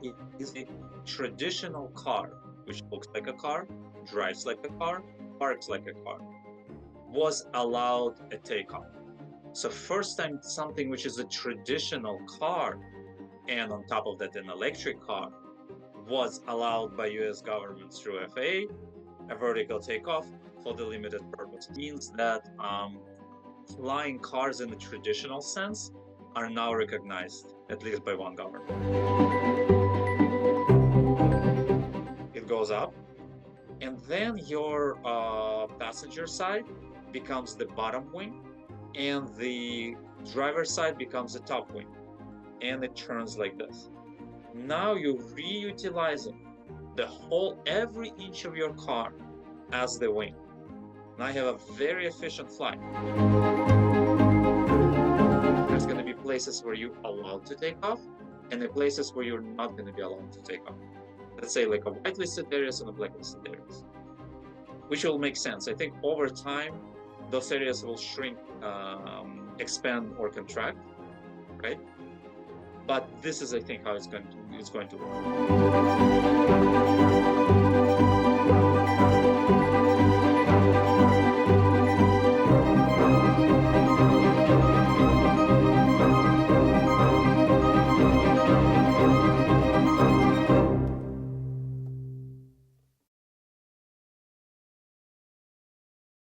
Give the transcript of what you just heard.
here is a traditional car, which looks like a car, drives like a car, parks like a car, was allowed a takeoff. So first time something which is a traditional car, and on top of that an electric car, was allowed by US government through FAA, a vertical takeoff for the limited purpose. Means that flying cars in the traditional sense are now recognized, at least by one government. It goes up, and then your passenger side becomes the bottom wing, and the driver's side becomes the top wing, and it turns like this. Now you're reutilizing the whole, every inch of your car as the wing. Now you have a very efficient flight. There's going to be places where you're allowed to take off, and the places where you're not going to be allowed to take off. Let's say like a whitelisted areas and a blacklisted areas, which will make sense. I think over time, those areas will shrink, expand or contract, right? But this is, I think, how it's going to work.